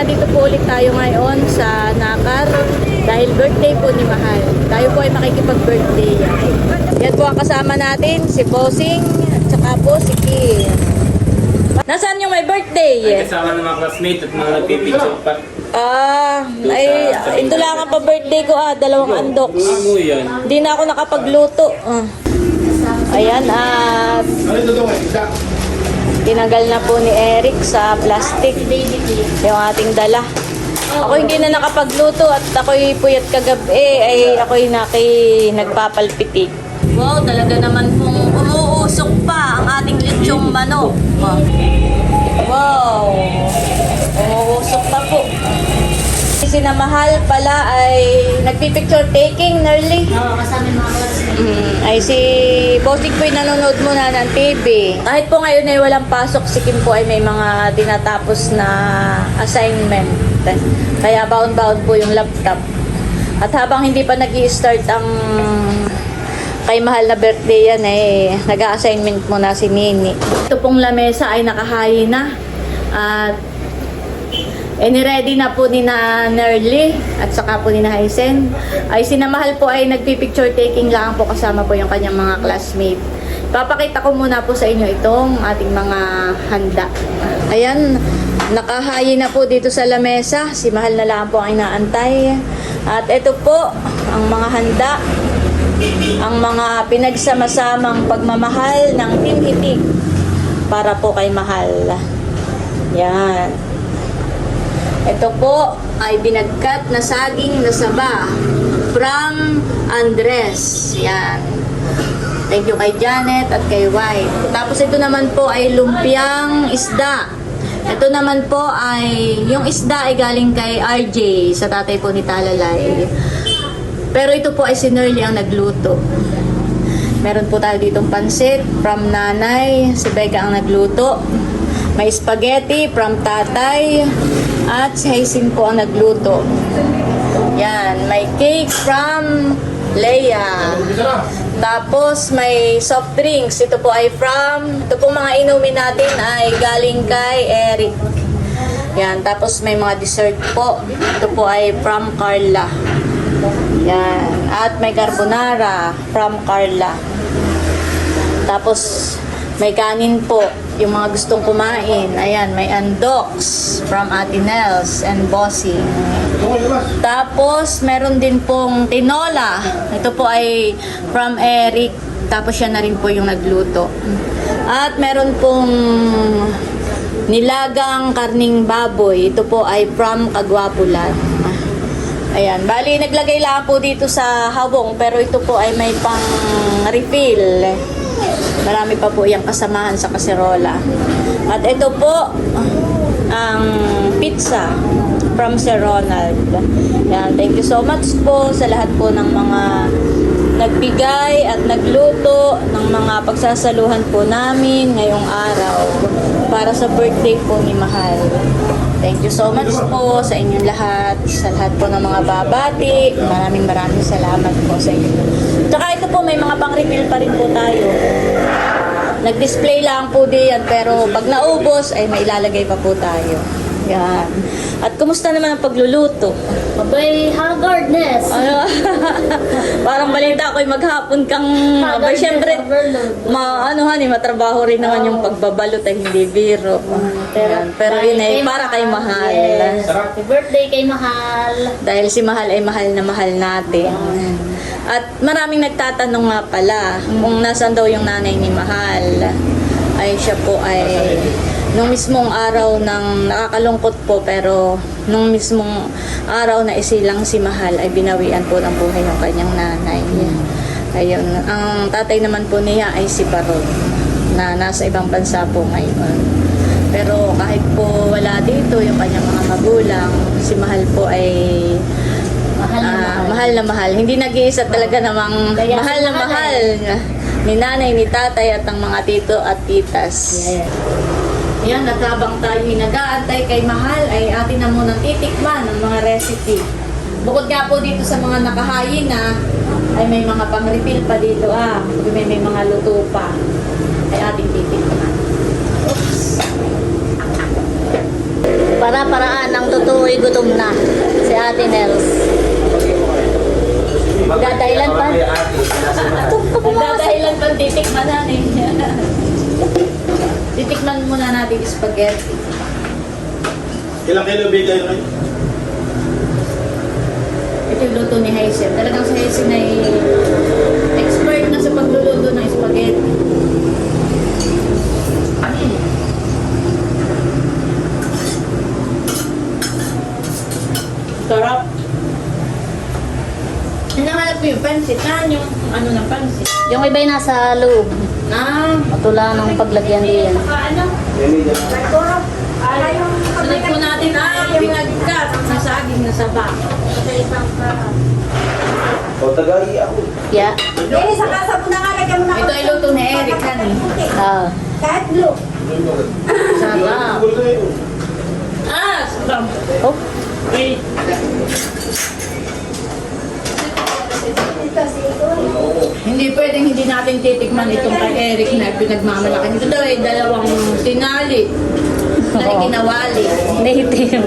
nandito po ulit tayo ngayon sa Nakar dahil birthday po ni Mahal. Tayo po ay makikipag-birthday. Yan po ang kasama natin, si Bossing at saka po si Kim. Nasaan yung may birthday? Ay, kasama ng mga classmates at mga nagpipicture pa. Ito lang ang pa-birthday ko 2 andoks. Ano yan? Hindi na ako nakapagluto. Ayan, at tinanggal na po ni Eric sa plastic yung ating dala. Ako hindi na nakapagluto at ako'y puyat kagabi ay ako'y nagpapalpitik. Wow, talaga naman pong umuusok pa ang ating lechong manok. Wow, umuusok pa po. Si Mahal pala ay nagpipicture taking, Nerly. Oo, kasama yung mga classmates. Ay si Bossing po'y nanonood muna ng TV. Kahit po ngayon ay walang pasok, si Kim po ay may mga tinatapos na assignment. Kaya baon-baon po yung laptop. At habang hindi pa nag-i-start ang kay Mahal na birthday yan nag-a-assignment muna si Nini. Ito pong lamesa ay nakahayi na. At ni-ready na po ni na Nerly at saka po ni na Haisen. Ay sinamahal po ay nagpipicture taking lang po kasama po yung kanyang mga classmate. Papakita ko muna po sa inyo itong ating mga handa. Ayan, nakahayi na po dito sa lamesa. Si Mahal na lang po ang inaantay. At ito po ang mga handa. Ang mga pinagsama-samang pagmamahal ng Team Hitik para po kay Mahal. Yan. Ito po ay binagkat na saging na saba from Andres. Yan. Thank you kay Janet at kay White. Tapos ito naman po ay lumpiang isda. Ito naman po ay, yung isda ay galing kay RJ, sa tatay po ni Talalay. Pero ito po ay si Nerly ang nagluto. Meron po tayo ditong pansit from nanay, si Becca ang nagluto. May spaghetti from tatay at si Hazen po ang nagluto. Yan, may cake from Leia. Tapos may soft drinks. Ito po ay ito pong mga inumin natin ay galing kay Eric. Yan, tapos may mga dessert po. Ito po ay from Carla. Yan, at may carbonara from Carla. Tapos may kanin po, yung mga gustong kumain. Ayan, may andoks from Ate Nels and Bossing. Tapos, meron din pong tinola. Ito po ay from Eric. Tapos, siya na rin po yung nagluto. At meron pong nilagang karning baboy. Ito po ay from Kagwapulan. Ayan, bali, naglagay lang po dito sa hawong. Pero ito po ay may pang refill. Marami pa po yung kasamahan sa kaserola. At ito po ang pizza from Sir Ronald. Yan, thank you so much po sa lahat po ng mga nagbigay at nagluto ng mga pagsasaluhan po namin ngayong araw para sa birthday po ni Mahal. Thank you so much po sa inyong lahat, sa lahat po ng mga babati. Maraming salamat po sa inyo. Tsaka ito po, may mga pang-refill pa rin po tayo. Nag-display lang po diyan, pero pag naubos ay mailalagay pa po tayo. Yan. At kumusta naman ang pagluluto? Abay, haggardness. Parang balita ako'y maghapon kang siyempre matrabaho rin naman yung pagbabalot ay hindi biro. Pero yun ay para kay Mahal. Yes. Happy birthday kay Mahal. Dahil si Mahal ay mahal na mahal natin. At maraming nagtatanong nga pala kung nasaan daw yung nanay ni Mahal. Ay siya po ay nung mismong araw ng nakakalungkot po, pero nung mismong araw na isilang si Mahal ay binawian po ng buhay yung kanyang nanay. Ayun, ang tatay naman po niya ay si Barod na nasa ibang bansa po ngayon. Pero kahit po wala dito yung kanyang mga magulang, si Mahal po ay mahal na mahal. Hindi nag-iisa talaga namang mahal na mahal ni nanay, ni tatay at ang mga tito at titas. Yan, at habang tayo nag-aantay kay Mahal, ay atin na munang titikman ang mga recipe. Bukod nga po dito sa mga nakahayin ay may mga pang-refill pa dito may mga luto pa. Ay ating titikman. Oops. Para-paraan ang totoo'y gutom na. Si Ate Nels. Dadailan pa. Dadahilan pa titikman natin. Titikman muna natin yung spaghetti. Ilang kilo bigay yun? Ito yung luto ni Hazel. Talagang si Hazel ay expert na sa pagluluto ng spaghetti. Sarap. Hinahanap ko yung pansit. Saan yung ano ng pansit? Yung iba'y nasa loob. Ah, Matula ng paglagyan din. sunod po natin yung nagkat ng saging na saba. O, tagay ako. Yeah. Sa kasa mo na nga, lagyan mo na Ito ay luto ni Eric, honey. Ah. kahit blue. Sarap. Sarap. Oh. Wait. Hindi pwedeng hindi natin titikman itong kay Eric na pinagmamalaki. Ito daw ay dalawang tinali na ikinawali. Native.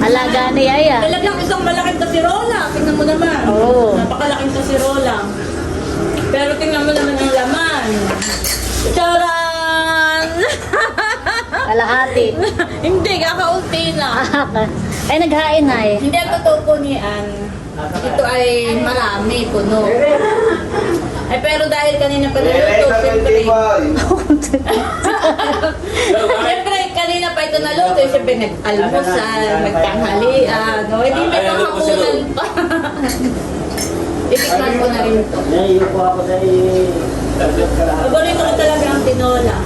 Alaga ni Aya. Talagang isang malaking kasirola. Tingnan mo naman. Oo. Napakalaking kasirola. Pero tingnan mo naman ang laman. Charan! Kalahati. Hindi, kakaunti na. Ay, naghain na eh. Hindi ang totoo po ni Ann. Ito ay marami, puno. Ay pero dahil kanina pa naluto, siyempre kanina pa ito naluto, siyempre nag-almusal, nagtanghalian, no? Hindi may panghapunan pa. Itikman ko na rin ito. Paborito ko talaga ang tinola.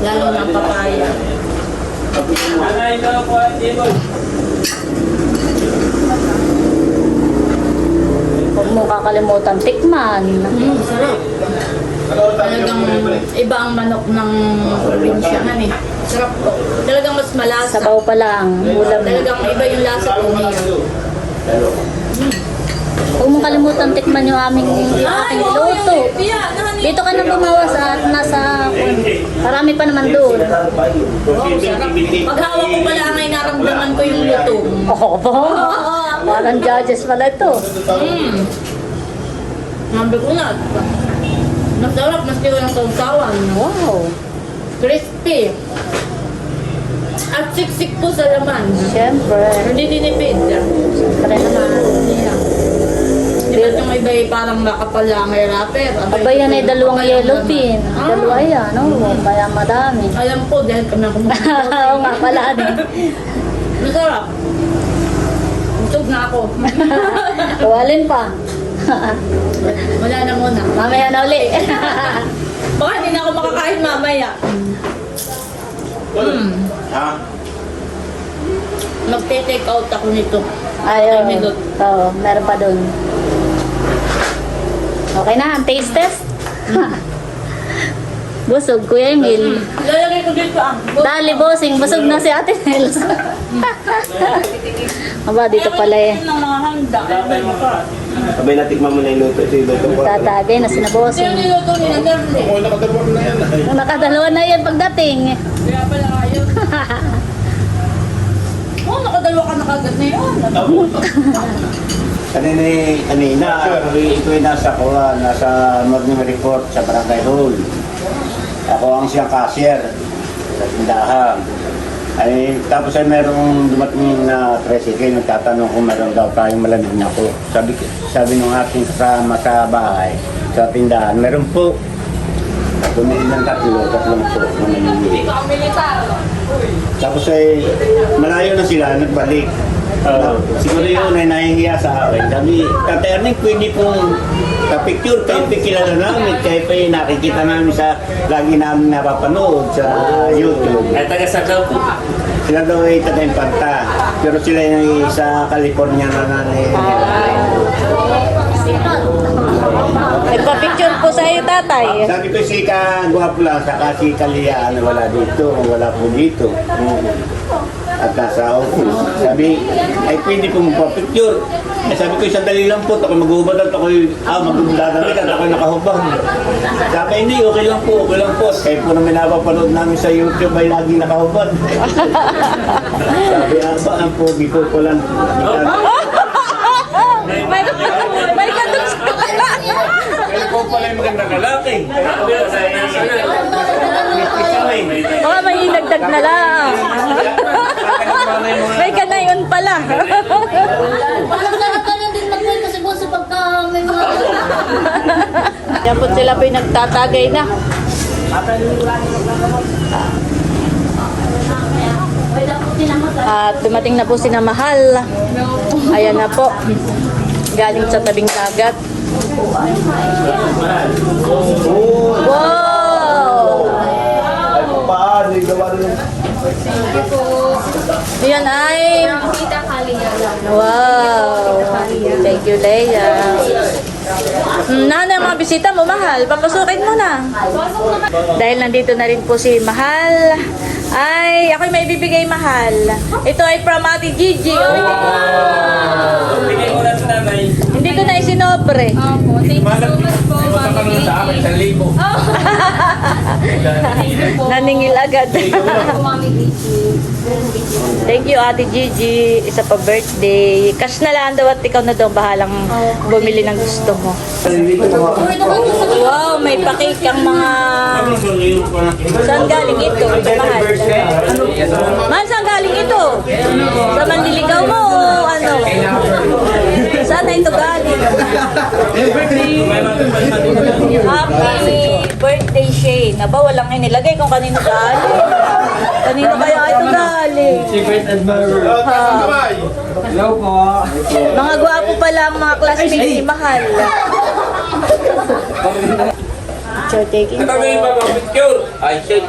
Lalo ng papaya. Huwag mo kakalimutan tikman. Sarap. Talagang iba ang manok ng probinsyahan eh. Sarap po. Talagang mas malasa. Sabaw pa lang. Ulam. Talagang iba yung lasa po niya. Huwag mo kalimutan tikman yung aking niluto. Dito ka na bumawas at nasa... Marami pa naman doon. Oh, sarap. Paghawak ko pala ay naramdaman ko yung luto. Oo po. Parang judges pala ito. Sabi ko na. Masarap, mas tiwa ng sausawan. Wow. Crispy. At siksik po sa laman. Siyempre. Hindi dinipid. Siyempre naman. Di ba yung iba ay parang makapal lang ay wrapper? Aba yan ay dalawang yellow pin. Dalawa yan. Oh, kaya madami. Alam po, dahil kami ako Oo nga pala din. Masarap. Busog na ako. Tuwalin pa. Wala na muna. Mamaya na uli. Baka hindi na ako makakain mamaya. Ha? Magte-take out ako nito. Ayun. Ay, minute. Oo, meron pa doon. Okay na, ang taste test. Busog, Kuya Emil. Lalagay ko dito Dali, bossing. Busog na si Ate Nels. Aba, dito pala eh. ng mga handa. Sabay natikman mo na yung luto. Ito yung luto ko. Tatagay na sina Ito yung bossing. niluto ni Nanderle. Oo, nakadalawa na yan. Kung nakadalawa na yan pagdating. Kaya pala ayaw. Oh, nakadalawa ka na kagad na yun. Kanina, ito ay nasa morning report sa barangay hall. Ako ang siyang cashier sa tindahan. Ay, tapos ay merong dumating na tricycle, nagtatanong kung meron daw tayong malamig na po. Sabi ng ating kasama sa bahay, sa tindahan, meron po. Bumili ng tatlong po na nangyayari. Tapos ay malayo na sila, nagbalik. Siguro yun ay nahihiya sa akin. Sabi, Tata Ernie, pwede pong ka-picture kayo pikilala namin. Kayo pa yung nakikita namin sa lagi namin napapanood sa YouTube. Ay, taga Sagaw po. Sila daw ay taga-Impanta. Pero sila ay sa California na nanay. Nagpa-picture po sa iyo, tatay. Sabi ko si Kagwapo lang, saka si Kalia na wala dito, wala po dito. At nasa office. Sabi, ay pwede po magpa-picture. Eh, sabi ko, sandali lang po, ako mag-uubad at ako'y magdadalik at ako'y nakahubad. Sabi, hindi, okay lang po, okay lang po. Kaya po namin napapanood namin sa YouTube ay lagi nakahubad. Sabi, ang pogi ko po lang. May kadok sa Kaya po pala yung magandang lalaki. Baka may inagdag na lang. May kanayon pala. Parang lahat ka din mag-point kasi po sa pagka may mga... Yan po sila po yung nagtatagay na. At dumating na po si na Mahal. Ayan na po. Galing sa tabing dagat. Wow! Ay, paano? Gawa rin. Yan ay... Wow! Thank you, Leia. Nanay, mga bisita mo, Mahal. Papasukin mo na. Dahil nandito na rin po si Mahal, ay ako'y may bibigay, Mahal. Ito ay from Ate Gigi. Bigay mo na sa nanay. Hindi ko na isinobre. Opo, thank you so much po, Pumunta ka muna sa akin, 1,000. Naningil agad. Mami Gigi. Thank you, Ate Gigi. Isa pa birthday. Cash na lang daw at ikaw na daw bahalang bumili ng gusto mo. Wow, may pakik ang mga... Saan galing ito? Mahal. Mahal, saan galing ito? Sa Manliligaw mo o ano? Saan na ito galing? Happy birthday, Shane. Aba, walang inilagay kung kanino galing. Kanino kaya ito galing? Secret admirer. Hello po. Mga gwapo pala ang mga classmates ni Mahal. Picture taking po. Kami yung picture. Ay, shit.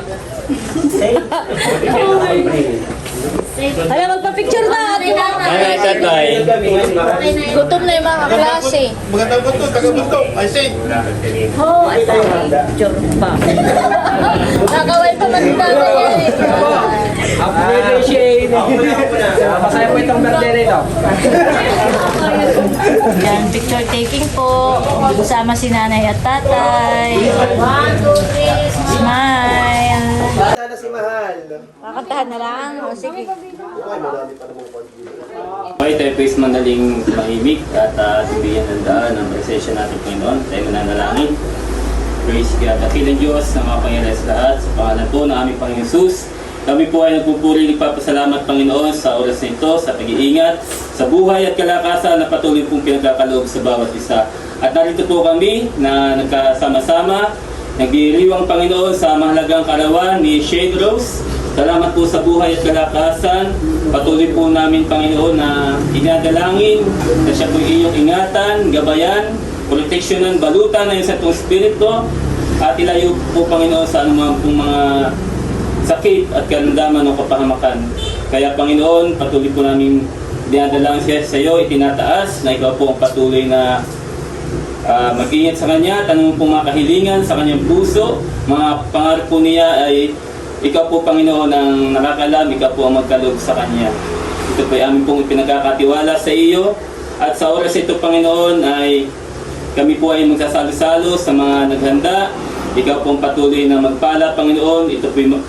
Hala, magpa-picture na. Ay, tatay. Gutom na yung mga klase. Magandang bunto, taga-bunto. I say. Oh, ay picture pa. Nakawal pa man tayo. Happy birthday, Shane. Masaya po itong birthday rito. Yan, picture taking po. Kasama si nanay at tatay. 1, 2, 3, smile. Sana si Mahal. Kakantahan na lang. O, sige. Okay, tayo po is manaling mahimik at sabihin ng daan ng presensya natin Panginoon. Tayo mananalangin. Praise God. Dakilang Diyos na mga Panginoon sa lahat. Sa pangalan po ng aming Panginoon Jesus. Kami po ay nagpupuri nagpapasalamat Panginoon sa oras na ito, sa pag-iingat, sa buhay at kalakasan na patuloy pong pinagkakaloob sa bawat isa. At narito po kami na nagkasama-sama, nagdiriwang Panginoon sa mahalagang karawan ni Shane Rose. Salamat po sa buhay at kalakasan. Patuloy po namin Panginoon na inadalangin na siya po iyong ingatan, gabayan, proteksyonan, balutan na sa itong spirito at ilayo po Panginoon sa anumang pong mga sakit at karamdaman ng kapahamakan. Kaya Panginoon, patuloy po namin dinadalangin siya sa iyo, itinataas na ikaw po ang patuloy na mag-ingat sa kanya, tanong po mga kahilingan sa kanyang puso, mga pangarap po niya ay ikaw po Panginoon ang nakakalam, ikaw po ang magkaloob sa kanya. Ito po ay amin pong pinagkakatiwala sa iyo at sa oras ito Panginoon ay kami po ay magsasalo-salo sa mga naghanda. Ikaw po ang patuloy na magpala Panginoon. Ito po yung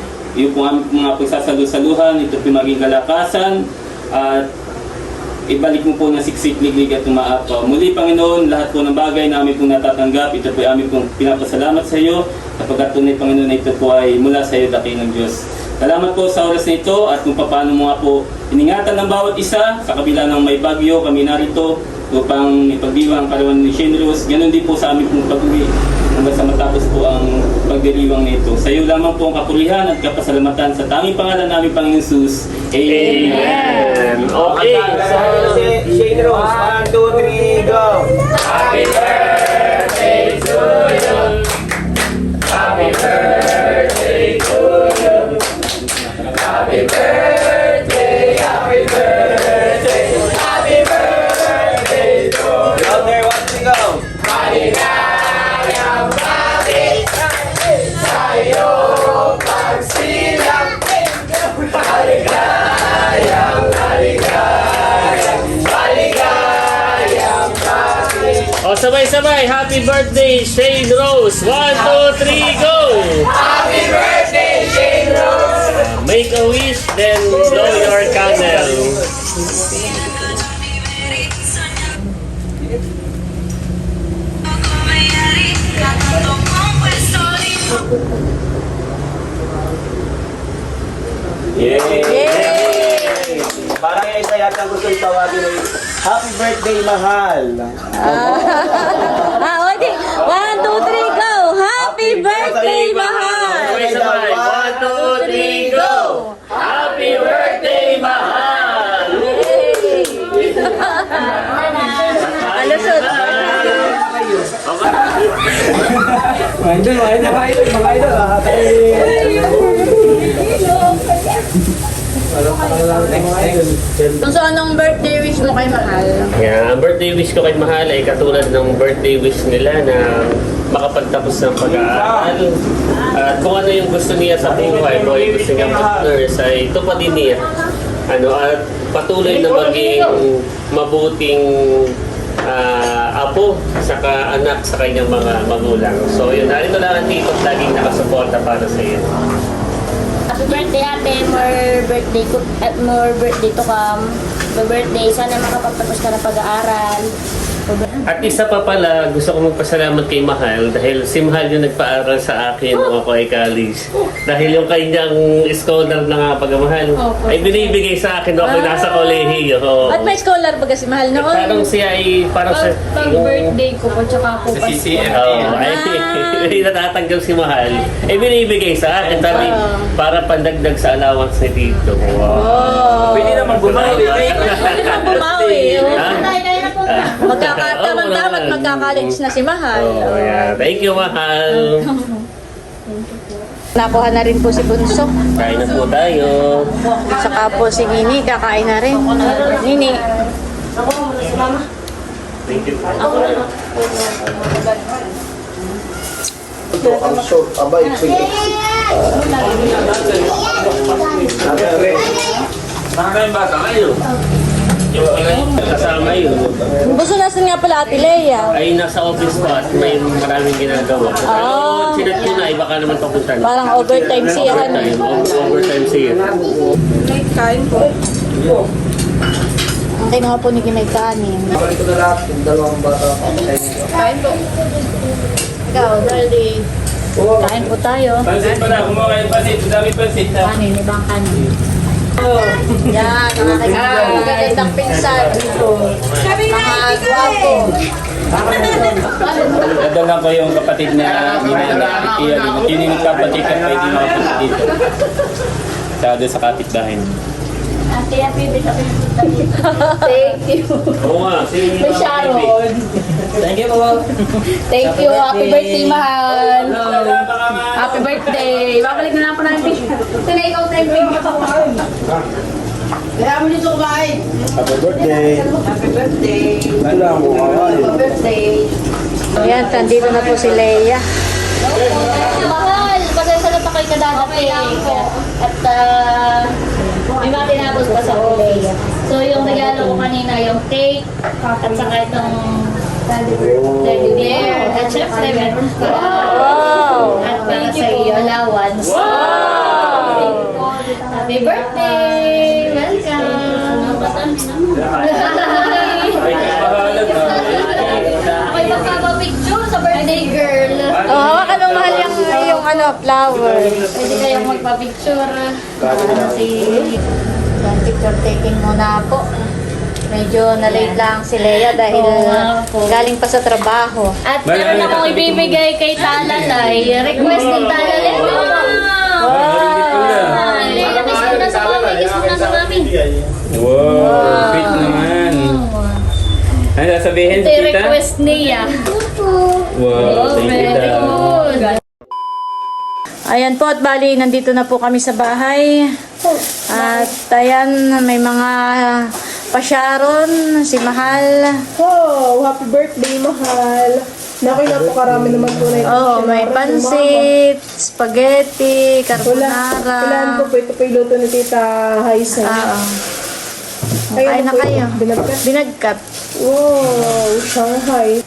mga pagsasalo-saluhan, ito po maging kalakasan at ibalik mo po na siksik-liglig at umaapaw. Muli Panginoon, lahat po ng bagay na amin pong natatanggap, ito po ay amin pong pinapasalamat sa iyo kapag tunay Panginoon na ito po ay mula sa iyo, dakilang Diyos. Salamat po sa oras na ito at kung paano mo nga po iningatan ng bawat isa sa kabila ng may bagyo, kami narito upang ipagdiwang ang karawan ni Shane Rose. Ganon din po sa amin pong pag-uwi hanggang sa matapos po ang pagdiriwang nito. Sa iyo lamang po ang kapurihan at kapasalamatan sa tanging pangalan namin Panginoon Jesus. Amen. Okay. So, Shane Rose. 1, 2, 3, go. Happy birthday to you. Happy birthday to you. Happy birthday, happy birthday, happy birthday to you. Out there, watch me go. Maligayang bati sa'yo pagsilang. Maligayang O, sabay-sabay. Happy birthday, Shane Rose. 1, 2, 3, go! Happy birthday, Shane Rose! Make a wish, then blow your candle. Parang yung isa yata gusto yung tawagin ay Happy Birthday, Mahal. O, di. 1, 2, 3, go! Happy birthday, mahal! Sabay-sabay. 1, 2, 3, go! Happy birthday, mahal! Alusot. Mga idol. So, anong birthday wish mo kay Mahal? Yeah, ang birthday wish ko kay Mahal ay katulad ng birthday wish nila na makapagtapos ng pag-aaral. At kung ano yung gusto niya sa buhay, kung yung gusto niya mag-nurse, ay tupadin niya. At patuloy na maging mabuting apo saka anak sa kanyang mga magulang. So yun, narito lang ang tito at laging nakasuporta para sa iyo. Happy birthday, ate. More birthday to come. Happy birthday. Sana makapagtapos ka ng pag-aaral. At isa pa pala, gusto ko magpasalamat kay Mahal dahil si Mahal yung nagpaaral sa akin nung ako ay college. Dahil yung kanyang scholar na nga pagmamahal ay binibigay sa akin nung ako nasa kolehiyo. At may scholar ba kasi Mahal noon? Parang siya ay parang sa Pag-birthday ko po, tsaka po Sa CCF. ay natatanggap si Mahal. Ay binibigay sa akin sabi para pandagdag sa allowance ni Tito. Wow. Pwede naman bumawi. Bumawi. Ha? Magkakatamang-tamat magka-college na si Mahal. Oh, yeah. Thank you, Mahal. Nakuha na rin po si Bunso. Kain na po tayo. Saka po si Nini, kakain na rin. Nini. Thank you. Ito ang short, abay, quick. Nakakain bata kayo. Kasama yun. Bunso, nasan nga pala Ate Leia? Ay nasa office pa at may maraming ginagawa. Pero sinat ko na, baka naman papunta na. Parang overtime siya. Overtime siya. Kain po. Ang kinuha po ni Kimay kanin. Ito na lahat, yung dalawang bata. Kain po. Ikaw, Darlie. Kain po tayo. Pansit pa na, kumakain pansit. Dami pansit na. Kanin, ibang kanin. Yan, nakakagandang pinsan. Mga gwapo. Dadala ko yung kapatid na yun yung kapatid na pwede makapunta dito. Tsaka doon sa kapitbahay. Ate, happy birthday. Thank you. Oo nga, May Sharon. Thank you po. Thank you. Happy birthday, Mahal. Happy birthday. Babalik na lang po natin. Tina, ikaw tayo. Kaya mo nito kumain. Happy birthday. Happy birthday. Wala mo kawain. Happy birthday. Ayan, tandito na po si Leia. Mahal, pasensya na pa kayo kadadating. At may mga tinapos pa sa kulay. So yung regalo ko kanina, yung cake, at saka itong teddy bear. At syempre, meron pa. Wow! At para sa iyo, allowance. Happy birthday! Welcome! Ako'y magpapapicture sa birthday girl. Oh, hawakan mo Mahal yung flower. Pwede kayong magpapicture. Yan, picture taking muna po. Medyo na-late lang si Leia dahil galing pa sa trabaho. At meron akong ibibigay kay Talalay. Request ng Talalay. Leia, kiss mo na sa mami. Kiss mo na sa mami. Wow, sweet naman. Ano sasabihin Ito sa yung tita? request niya. Wow, thank you Very daw. good. Ayan po at bali, nandito na po kami sa bahay. At ayan, may mga pasyaron, si Mahal. Oh, happy birthday, Mahal. Naku, napakarami naman po na ito. Oh, may pansit, spaghetti, carbonara. Kailangan ko po, ito po yung luto ni Tita Haisen. Kain na po kayo. ito. Binagkat. Binagkat. Wow, Shanghai.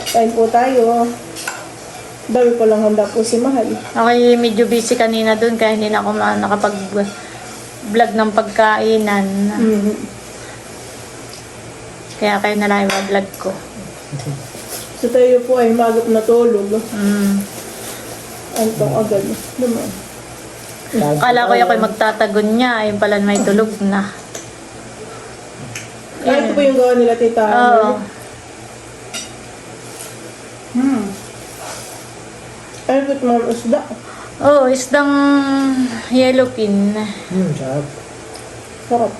Kain po tayo. Dami ko lang handa po si Mahal. Okay, medyo busy kanina dun kaya hindi na ako nakapag-vlog ng pagkainan. Mhm. Kaya kayo na lang yung vlog ko. So tayo po ay magap na tulog. Antong agad. Naman. Kala ko ako'y magtatagon niya, ayun pala may tulog na. Ito po yung gawa nila, Tita. Oo. Ano po ito mga isda? Oh, isdang yellowfin. Sarap.